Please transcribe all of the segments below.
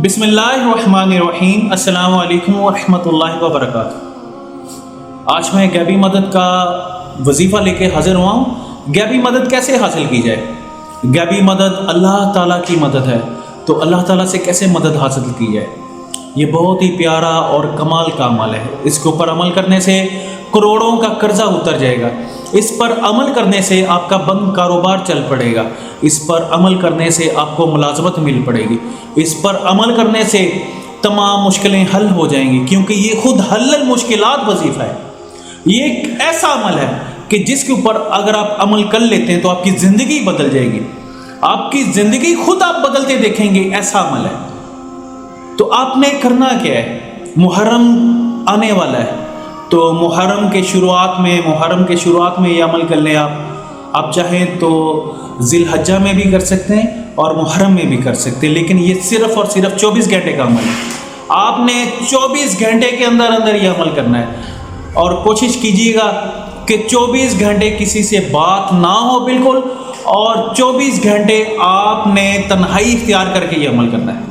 بسم اللہ الرحمن الرحیم۔ السلام علیکم ورحمۃ اللہ وبرکاتہ۔ آج میں غیبی مدد کا وظیفہ لے کے حاضر ہوا ہوں۔ غیبی مدد کیسے حاصل کی جائے؟ غیبی مدد اللہ تعالیٰ کی مدد ہے، تو اللہ تعالیٰ سے کیسے مدد حاصل کی جائے؟ یہ بہت ہی پیارا اور کمال کا عمل ہے۔ اس کے اوپر عمل کرنے سے کروڑوں کا قرضہ اتر جائے گا۔ اس پر عمل کرنے سے آپ کا بند کاروبار چل پڑے گا۔ اس پر عمل کرنے سے آپ کو ملازمت مل پڑے گی۔ اس پر عمل کرنے سے تمام مشکلیں حل ہو جائیں گی، کیونکہ یہ خود حل المشکلات وظیفہ ہے۔ یہ ایک ایسا عمل ہے کہ جس کے اوپر اگر آپ عمل کر لیتے ہیں تو آپ کی زندگی بدل جائے گی۔ آپ کی زندگی خود آپ بدلتے دیکھیں گے، ایسا عمل ہے۔ تو آپ نے کرنا کیا ہے؟ محرم آنے والا ہے، تو محرم کے شروعات میں یہ عمل کر لیں۔ آپ چاہیں تو ذی الحجہ میں بھی کر سکتے ہیں اور محرم میں بھی کر سکتے ہیں، لیکن یہ صرف اور صرف 24 گھنٹے کا عمل ہے۔ آپ نے 24 گھنٹے کے اندر یہ عمل کرنا ہے، اور کوشش کیجیے گا کہ 24 گھنٹے کسی سے بات نہ ہو بالکل، اور 24 گھنٹے آپ نے تنہائی اختیار کر کے یہ عمل کرنا ہے۔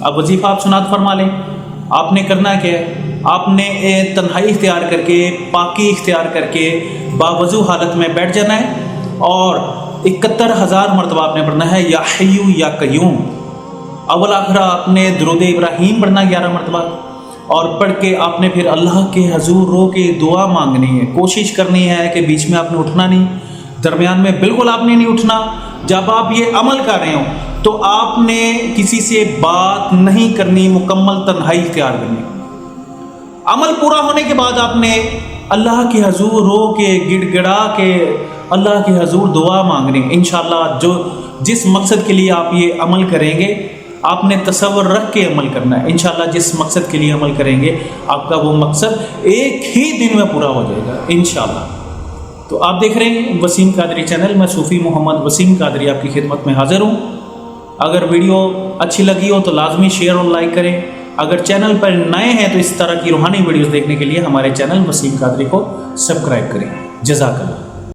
اب وظیفہ آپ سنات فرما لیں۔ آپ نے کرنا کیا ہے؟ آپ نے تنہائی اختیار کر کے، پاکی اختیار کر کے باوضو حالت میں بیٹھ جانا ہے، اور 71,000 مرتبہ آپ نے پڑھنا ہے یا حیو یا قیوم۔ اول آخرہ آپ نے درود ابراہیم پڑھنا 11 مرتبہ، اور پڑھ کے آپ نے پھر اللہ کے حضور رو کے دعا مانگنی ہے۔ کوشش کرنی ہے کہ بیچ میں آپ نے اٹھنا نہیں، درمیان میں بالکل آپ نے نہیں اٹھنا۔ جب آپ یہ عمل کر رہے ہوں تو آپ نے کسی سے بات نہیں کرنی، مکمل تنہائی اختیار کرنی۔ عمل پورا ہونے کے بعد آپ نے اللہ کے حضور رو کے، گڑ گڑا کے اللہ کے حضور دعا مانگنی۔ انشاءاللہ جس مقصد کے لیے آپ یہ عمل کریں گے، آپ نے تصور رکھ کے عمل کرنا ہے۔ انشاءاللہ جس مقصد کے لیے عمل کریں گے، آپ کا وہ مقصد ایک ہی دن میں پورا ہو جائے گا انشاءاللہ۔ تو آپ دیکھ رہے ہیں وسیم قادری چینل میں صوفی محمد وسیم قادری آپ کی خدمت میں حاضر ہوں۔ اگر ویڈیو اچھی لگی ہو تو لازمی شیئر اور لائک کریں۔ اگر چینل پر نئے ہیں تو اس طرح کی روحانی ویڈیوز دیکھنے کے لیے ہمارے چینل وسیم قادری کو سبسکرائب کریں۔ جزاک اللہ۔